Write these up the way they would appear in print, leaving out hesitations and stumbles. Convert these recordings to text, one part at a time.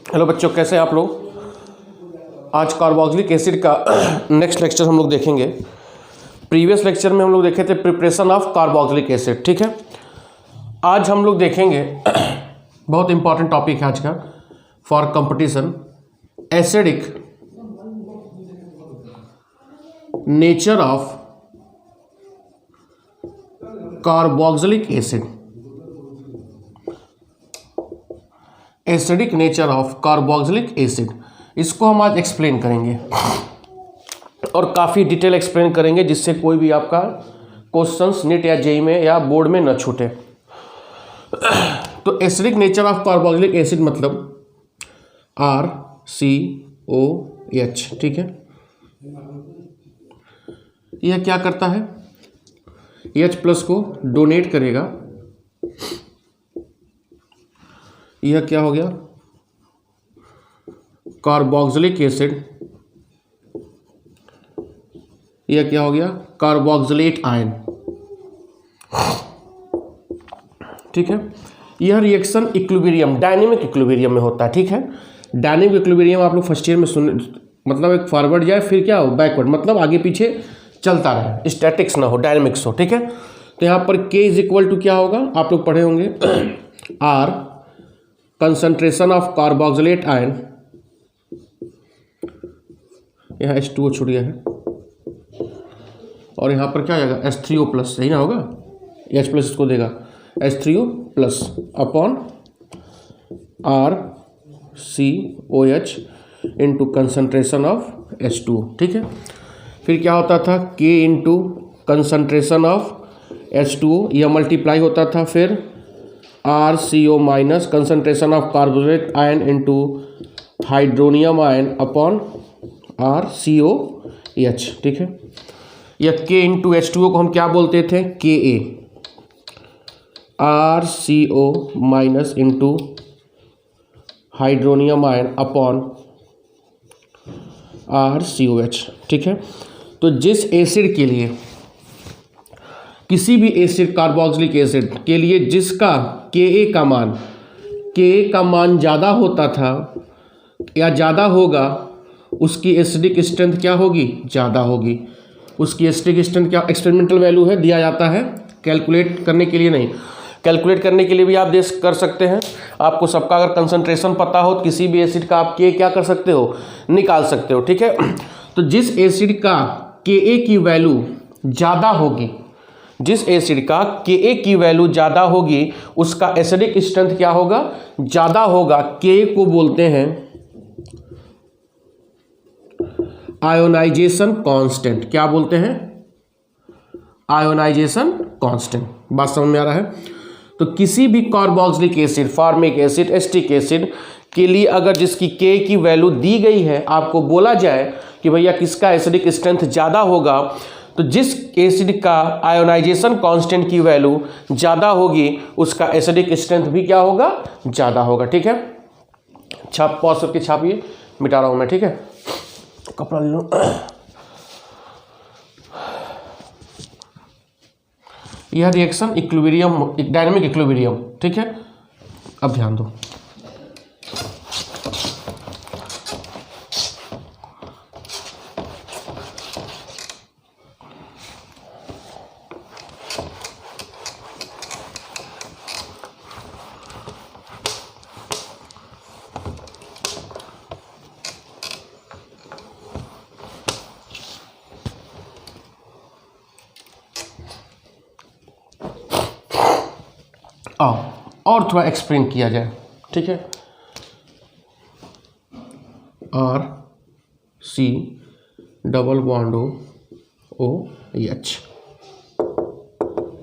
Hello बच्चों, कैसे हैं आप लोग। आज कार्बोक्सिलिक एसिड का नेक्स्ट लेक्चर हम लोग देखेंगे। प्रीवियस लेक्चर में हम लोग देखे थे प्रिपरेशन ऑफ कार्बोक्सिलिक एसिड, ठीक है। आज हम लोग देखेंगे बहुत इंपॉर्टेंट टॉपिक है आज का for competition, acidic nature of carboxylic acid. Acidic nature of carboxylic acid, इसको हम आज एक्सप्लेन करेंगे और काफ़ी डिटेल एक्सप्लेन करेंगे, जिससे कोई भी आपका क्वेश्चंस नीट या जेईई में या बोर्ड में न छूटे। तो acidic nature of carboxylic acid मतलब RCOH, ठीक है। यह क्या करता है, H+ को डोनेट करेगा। यह क्या हो गया, कार्बोक्सिलिक एसिड। यह क्या हो गया, कार्बोक्सिलेट आयन, ठीक है। यह रिएक्शन इक्विलिब्रियम, डायनेमिक इक्विलिब्रियम में होता है, ठीक है। डायनेमिक इक्विलिब्रियम आप लोग फर्स्ट ईयर में सुन, मतलब एक फॉरवर्ड जाए फिर क्या हो, बैकवर्ड, मतलब आगे पीछे चलता रहे, स्टैटिक्स ना हो, डायनेमिक्स हो, ठीक है। तो यहाँ पर K = क्या होगा, आप लोग पढ़े होंगे, R concentration of carboxylate ion, यहाँ H2O छूट गया है, और यहाँ पर क्या आ जाएगा, H3O+, सही ना होगा, H+ इसको देगा H3O+ upon RCOH into concentration of H2O, ठीक है। फिर क्या होता था, K into concentration of H2O, यह मल्टीप्लाई होता था, फिर RCO minus concentration of carboxylate ion into hydronium ion upon RCOH, ठीक है। यह K इंटू H2O को हम क्या बोलते थे, Ka, RCO minus into hydronium ion upon RCOH, ठीक है। तो जिस एसिड के लिए, किसी भी एसिड, कार्बोक्सिलिक एसिड के लिए जिसका Ka का मान ज़्यादा होता था या ज़्यादा होगा, उसकी एसिडिक स्ट्रेंथ क्या होगी, ज़्यादा होगी। उसकी एसिडिक स्ट्रेंथ क्या, एक्सपेरिमेंटल वैल्यू है, दिया जाता है, कैलकुलेट करने के लिए नहीं, कैलकुलेट करने के लिए भी आप कर सकते हैं। आपको सबका अगर कंसंट्रेशन पता हो तो किसी भी एसिड का आप K क्या कर सकते हो, निकाल सकते हो, ठीक है। तो जिस एसिड का Ka की वैल्यू ज़्यादा होगी, जिस एसिड का Ka की वैल्यू ज़्यादा होगी, उसका एसिडिक स्ट्रेंथ क्या होगा, ज़्यादा होगा। K को बोलते हैं आयोनाइजेशन कांस्टेंट। क्या बोलते हैं, आयोनाइजेशन कांस्टेंट। बात समझ में आ रहा है। तो किसी भी carboxylic acid, formic acid, acetic acid के लिए अगर जिसकी K की वैल्यू दी गई है, आपको बोला जाए कि भैया किसका एसिडिक स्ट्रेंथ ज़्यादा होगा, तो जिस एसिड का आयोनाइजेशन कांस्टेंट की वैल्यू ज़्यादा होगी, उसका एसिडिक स्ट्रेंथ भी क्या होगा, ज़्यादा होगा, ठीक है। छाप, पॉज करके छापिए, मिटा रहा हूँ मैं, ठीक है। कपड़ा ले लो। यह रिएक्शन इक्विलिब्रियम, डायनेमिक इक्विलिब्रियम, ठीक है। अब ध्यान दो, और थोड़ा एक्सप्लेन किया जाए, ठीक है। RC≡OH,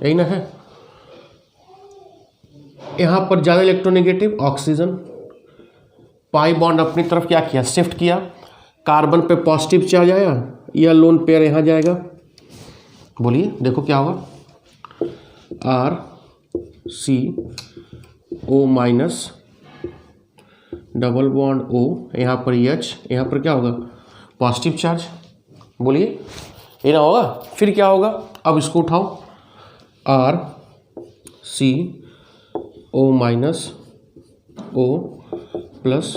यही ना है। यहाँ पर ज़्यादा इलेक्ट्रोनेगेटिव ऑक्सीजन, पाई बॉन्ड अपनी तरफ क्या किया, शिफ्ट किया, कार्बन पे पॉजिटिव चार्ज आया, यह लोन पेयर यहाँ जाएगा। बोलिए, देखो क्या होगा, RCO minus double bond O, यहाँ पर H, यहाँ पर क्या होगा, पॉजिटिव चार्ज। बोलिए, ये ना होगा, फिर क्या होगा, अब इसको उठाओ, RCO माइनस O प्लस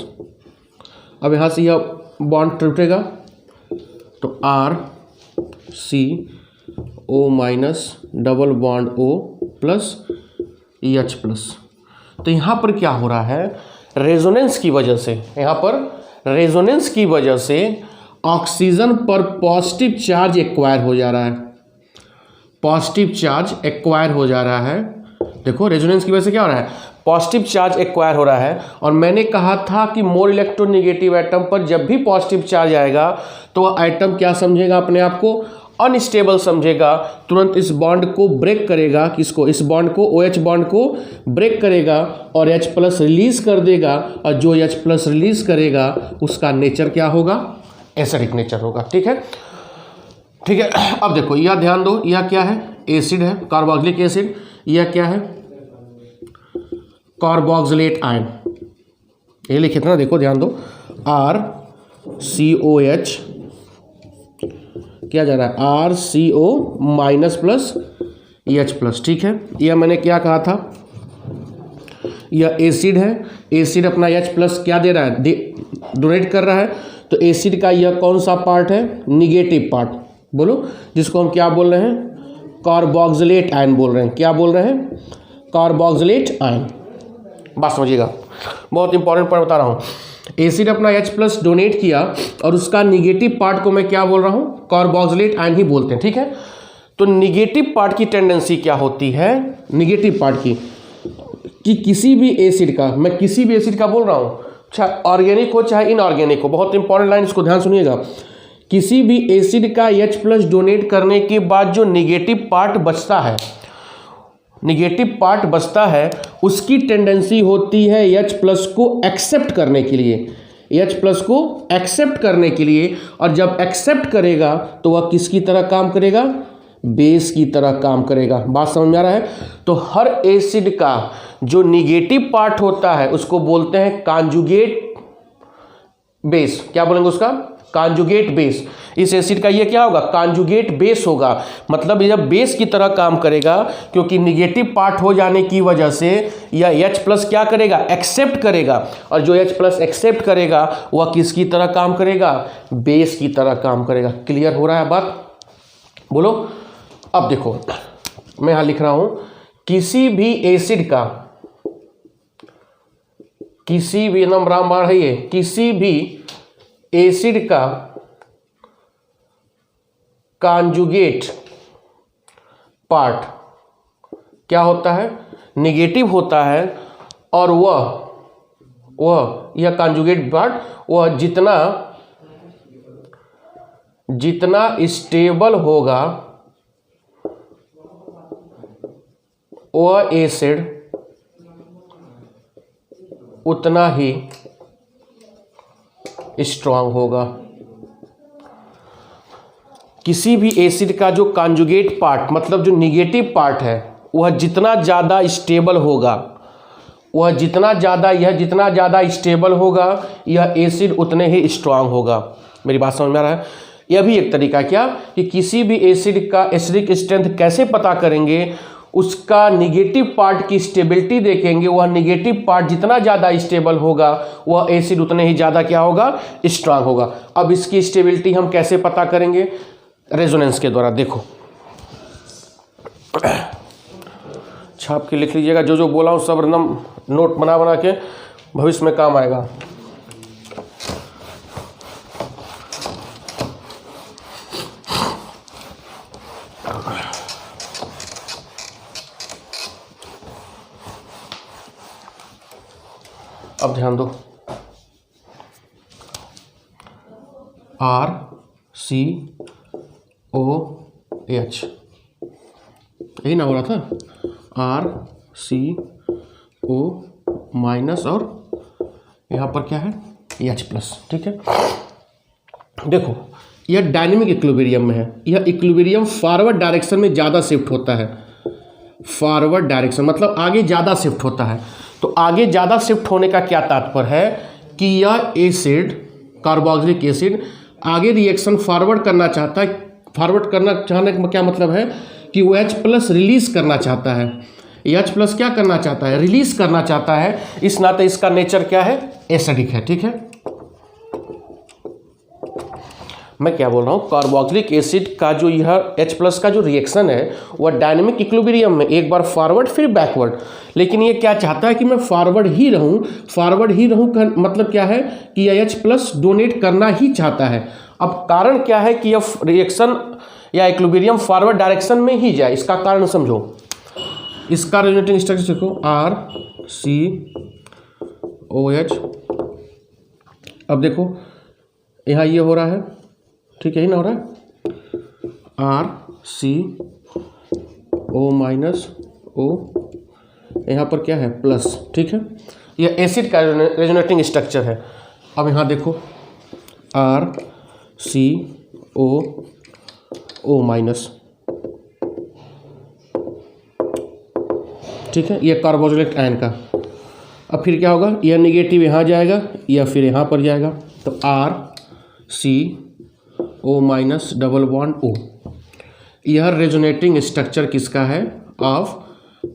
अब यहाँ से यह बॉन्ड टूटेगा तो RCO minus double bond O plus H plus. तो यहाँ पर क्या हो रहा है, रेजोनेंस की वजह से, यहाँ पर रेजोनेंस की वजह से ऑक्सीजन पर पॉजिटिव चार्ज एक्वायर हो जा रहा है, पॉजिटिव चार्ज एक्वायर हो जा रहा है। देखो रेजोनेंस की वजह से क्या हो रहा है, पॉजिटिव चार्ज एक्वायर हो रहा है। और मैंने कहा था कि मोर इलेक्ट्रोनेगेटिव एटम पर जब भी पॉजिटिव चार्ज आएगा तो वह एटम क्या समझेगा, अपने आप को अनस्टेबल समझेगा, तुरंत इस बॉन्ड को ब्रेक करेगा, किसको, इस बॉन्ड को, OH बॉन्ड को ब्रेक करेगा और H प्लस रिलीज कर देगा। और जो H प्लस रिलीज करेगा उसका नेचर क्या होगा, एसिडिक नेचर होगा। ठीक है, ठीक है। अब देखो यह ध्यान दो, यह क्या है, एसिड है, कार्बोक्सिलिक एसिड। यह क्या है, कार्बोक्सिलेट आयन, ये लिखे थे ना, देखो ध्यान दो, RCOH क्या जा रहा है, RCO minus plus H plus. ठीक है, यह मैंने क्या कहा था, यह एसिड है, एसिड अपना H प्लस क्या दे रहा है, डोनेट कर रहा है। तो एसिड का यह कौन सा पार्ट है, निगेटिव पार्ट, बोलो, जिसको हम क्या बोल रहे हैं, कार्बोक्सिलेट आयन बोल रहे हैं। क्या बोल रहे हैं, कार्बोक्सिलेट आयन। बात समझिएगा, बहुत इंपॉर्टेंट पॉइंट बता रहा हूँ। एसिड अपना H प्लस डोनेट किया और उसका निगेटिव पार्ट को मैं क्या बोल रहा हूँ, कार्बोक्सिलेट आयन ही बोलते हैं। ठीक है, तो निगेटिव पार्ट की टेंडेंसी क्या होती है, निगेटिव पार्ट की, कि किसी भी एसिड का, मैं किसी भी एसिड का बोल रहा हूँ, चाहे ऑर्गेनिक हो चाहे इनऑर्गेनिक हो, बहुत इंपॉर्टेंट लाइन, इसको ध्यान सुनिएगा, किसी भी एसिड का H प्लस डोनेट करने के बाद जो निगेटिव पार्ट बचता है, निगेटिव पार्ट बचता है, उसकी टेंडेंसी होती है H प्लस को एक्सेप्ट करने के लिए, H प्लस को एक्सेप्ट करने के लिए। और जब एक्सेप्ट करेगा तो वह किसकी तरह काम करेगा, बेस की तरह काम करेगा। बात समझ में आ रहा है। तो हर एसिड का जो निगेटिव पार्ट होता है उसको बोलते हैं कॉन्जुगेट बेस। क्या बोलेंगे उसका, कॉन्जुगेट बेस। इस एसिड का ये क्या होगा, कॉन्जुगेट बेस होगा, मतलब यह बेस की तरह काम करेगा, क्योंकि निगेटिव पार्ट हो जाने की वजह से यह H प्लस क्या करेगा, एक्सेप्ट करेगा। और जो H प्लस एक्सेप्ट करेगा वह किसकी तरह काम करेगा, बेस की तरह काम करेगा। क्लियर हो रहा है बात, बोलो। अब देखो मैं यहां लिख रहा हूं, किसी भी एसिड का, किसी भी नाम है ये, किसी भी एसिड का कॉन्जुगेट पार्ट क्या होता है, निगेटिव होता है। और वह यह कॉन्जुगेट पार्ट वह जितना स्टेबल होगा वह एसिड उतना ही स्ट्रांग होगा। किसी भी एसिड का जो कॉन्जुगेट पार्ट, मतलब जो निगेटिव पार्ट है, वह जितना ज़्यादा स्टेबल होगा, वह जितना ज़्यादा स्टेबल होगा, यह एसिड उतने ही स्ट्रांग होगा। मेरी बात समझ में आ रहा है। यह भी एक तरीका क्या, कि किसी भी एसिड का एसिडिक स्ट्रेंथ कैसे पता करेंगे, उसका निगेटिव पार्ट की स्टेबिलिटी देखेंगे। वह निगेटिव पार्ट जितना ज़्यादा स्टेबल होगा वह एसिड उतने ही ज़्यादा क्या होगा, स्ट्रांग होगा। अब इसकी स्टेबिलिटी हम कैसे पता करेंगे, रेजोनेंस के द्वारा। देखो छाप के लिख लीजिएगा, जो जो बोला हूँ सब एकदम नोट बना के भविष्य में काम आएगा। अब ध्यान दो, RCOH, यही ना हो रहा था, RCO माइनस और यहाँ पर क्या है, H प्लस। ठीक है, देखो यह डायनेमिक इक्विलिब्रियम में है, यह इक्विलिब्रियम फॉरवर्ड डायरेक्शन में ज़्यादा शिफ्ट होता है। फॉरवर्ड डायरेक्शन मतलब आगे ज़्यादा शिफ्ट होता है। तो आगे ज़्यादा शिफ्ट होने का क्या तात्पर्य है, कि यह एसिड, कार्बोक्सिलिक एसिड आगे रिएक्शन फॉरवर्ड करना चाहता है। फॉरवर्ड करना चाहने का क्या मतलब है, कि वो H प्लस रिलीज करना चाहता है। H प्लस क्या करना चाहता है, रिलीज करना चाहता है। इस नाते इसका नेचर क्या है, एसिडिक है। ठीक है, मैं क्या बोल रहा हूँ, कार्बोक्सिलिक एसिड का जो यह H+ का जो रिएक्शन है वह डायनेमिक इक्विलिब्रियम में एक बार फॉरवर्ड फिर बैकवर्ड, लेकिन ये क्या चाहता है कि मैं फॉरवर्ड ही रहूँ का मतलब क्या है कि यह H+ डोनेट करना ही चाहता है। अब कारण क्या है कि यह रिएक्शन या इक्विलिब्रियम फॉरवर्ड डायरेक्शन में ही जाए, इसका कारण समझो। इसका रेजोनेटिंग स्ट्रक्चर देखो RCOH। अब देखो यहाँ ये हो रहा है, ठीक है, ही ना हो रहा है RCO-O, यहाँ पर क्या है प्लस, ठीक है। यह एसिड का रेजोनेटिंग स्ट्रक्चर है। अब यहाँ देखो RCO-O-, ठीक है, यह कार्बोक्सिलिक आयन का। अब फिर क्या होगा, यह निगेटिव यहाँ जाएगा या फिर यहाँ पर जाएगा, तो RCO-O। यह रेजोनेटिंग स्ट्रक्चर किसका है, ऑफ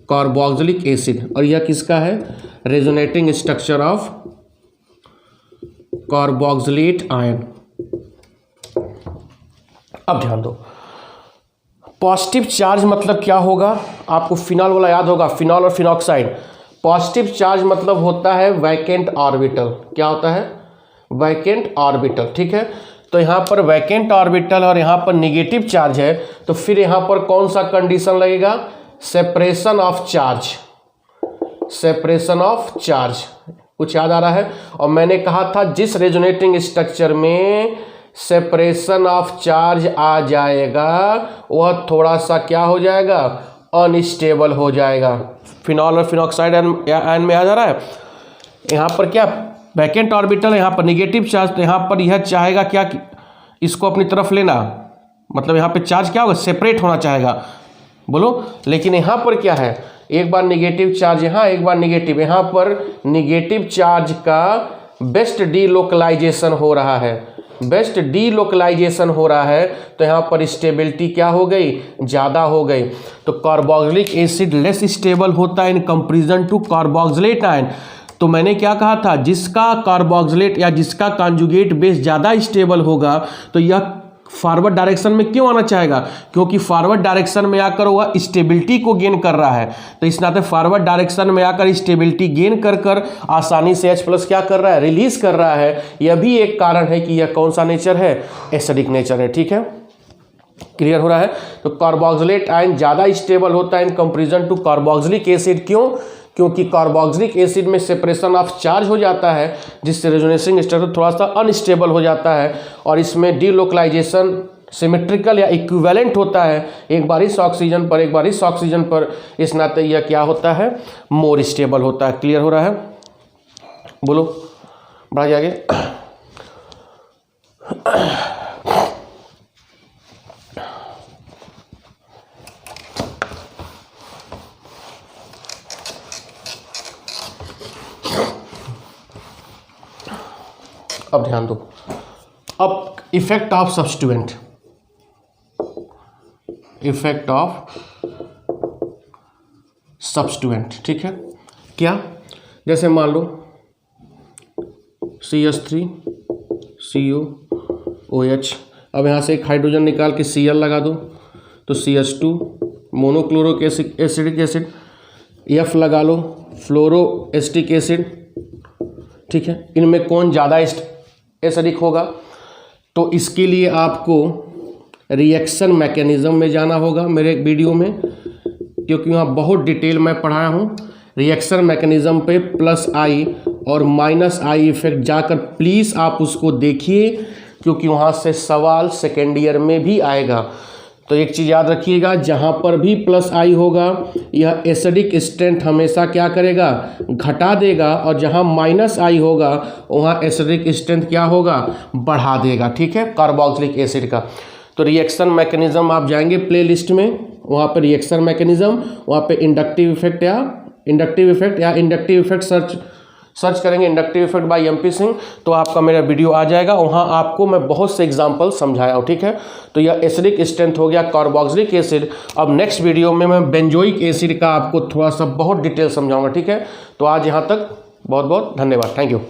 कार्बोक्सिलिक एसिड, और यह किसका है, resonating structure of carboxylate ion. अब ध्यान दो, पॉजिटिव चार्ज मतलब क्या होगा, आपको फिनॉल वाला याद होगा, फिनॉल और फिनॉक्साइड। पॉजिटिव चार्ज मतलब होता है वैकेंट ऑर्बिटल। क्या होता है, वैकेंट ऑर्बिटल, ठीक है। तो यहाँ पर वैकेंट ऑर्बिटल और यहाँ पर निगेटिव चार्ज है, तो फिर यहाँ पर कौन सा कंडीशन लगेगा, separation of charge, separation of charge. कुछ याद आ रहा है। और मैंने कहा था जिस रेजोनेटिंग स्ट्रक्चर में सेपरेशन ऑफ चार्ज आ जाएगा वह थोड़ा सा क्या हो जाएगा, अनस्टेबल हो जाएगा। फिनॉल और फिनॉक्साइड आयन में आ जा रहा है, यहाँ पर क्या वैकेंट ऑर्बिटल, यहाँ पर निगेटिव चार्ज, तो यहाँ पर यह चाहेगा क्या कि इसको अपनी तरफ लेना, मतलब यहाँ पे चार्ज क्या होगा, सेपरेट होना चाहेगा, बोलो। लेकिन यहाँ पर क्या है, एक बार निगेटिव चार्ज यहाँ, एक बार निगेटिव, यहाँ पर निगेटिव चार्ज का बेस्ट डीलोकलाइजेशन हो रहा है, बेस्ट डीलोकलाइजेशन हो रहा है, तो यहाँ पर स्टेबिलिटी क्या हो गई, ज़्यादा हो गई। तो कार्बोक्सिलिक एसिड लेस स्टेबल होता है in comparison to carboxylate ion. तो मैंने क्या कहा था, जिसका कार्बोक्सिलेट या जिसका कॉन्जुगेट बेस ज़्यादा स्टेबल होगा तो यह फॉरवर्ड डायरेक्शन में क्यों आना चाहेगा, क्योंकि फॉरवर्ड डायरेक्शन में आकर वह स्टेबिलिटी को गेन कर रहा है। तो इस नाते फॉरवर्ड डायरेक्शन में आकर स्टेबिलिटी गेन कर कर आसानी से H+ क्या कर रहा है, रिलीज कर रहा है। यह भी एक कारण है कि यह कौन सा नेचर है, एसिडिक नेचर है, ठीक है, क्लियर हो रहा है। तो कार्बोक्सिलेट आयन ज़्यादा स्टेबल होता है in comparison to carboxylic acid. क्यों, क्योंकि कार्बोक्सिलिक एसिड में सेपरेशन ऑफ चार्ज हो जाता है, जिससे रेजोनेटिंग स्ट्रक्चर थोड़ा सा अनस्टेबल हो जाता है, और इसमें डीलोकलाइजेशन सिमेट्रिकल या इक्विवेलेंट होता है, एक बार इस ऑक्सीजन पर एक बार इस ऑक्सीजन पर। इस नाते यह क्या होता है, मोर स्टेबल होता है। क्लियर हो रहा है, बोलो, बढ़ाइए आगे। अब ध्यान दो, अब effect of substituent, effect of substituent, ठीक है। क्या, जैसे मान लो CH3COOH, अब यहाँ से एक हाइड्रोजन निकाल के Cl लगा दो तो CH2 मोनोक्लोरिक एसिडिक एसिड, F लगा लो फ्लोरो एस्टिक एसिड, ठीक है। इनमें कौन ज़्यादा एसिडिक होगा, तो इसके लिए आपको रिएक्शन मैकेनिज्म में जाना होगा मेरे वीडियो में, क्योंकि वहाँ बहुत डिटेल मैं पढ़ाया हूँ। रिएक्शन मैकेनिज्म पे +I और -I इफेक्ट जाकर प्लीज़ आप उसको देखिए, क्योंकि वहाँ से सवाल सेकेंड ईयर में भी आएगा। तो एक चीज़ याद रखिएगा, जहाँ पर भी +I होगा यह एसिडिक स्ट्रेंथ हमेशा क्या करेगा, घटा देगा, और जहाँ -I होगा वहाँ एसिडिक स्ट्रेंथ क्या होगा, बढ़ा देगा, ठीक है, कार्बोक्सिलिक एसिड का। तो रिएक्शन मैकेनिज्म आप जाएंगे प्ले लिस्ट में, वहाँ पर रिएक्शन मैकेनिज्म, वहाँ पे इंडक्टिव इफेक्ट या इंडक्टिव इफेक्ट सर्च करेंगे, inductive effect bye MP Singh, तो आपका मेरा वीडियो आ जाएगा। वहाँ आपको मैं बहुत से एग्जांपल समझाया हूँ, ठीक है। तो यह एसिडिक स्ट्रेंथ हो गया कार्बोक्सिलिक एसिड। अब नेक्स्ट वीडियो में मैं बेंजोइक एसिड का आपको थोड़ा सा बहुत डिटेल समझाऊंगा, ठीक है। तो आज यहाँ तक, बहुत बहुत धन्यवाद, थैंक यू।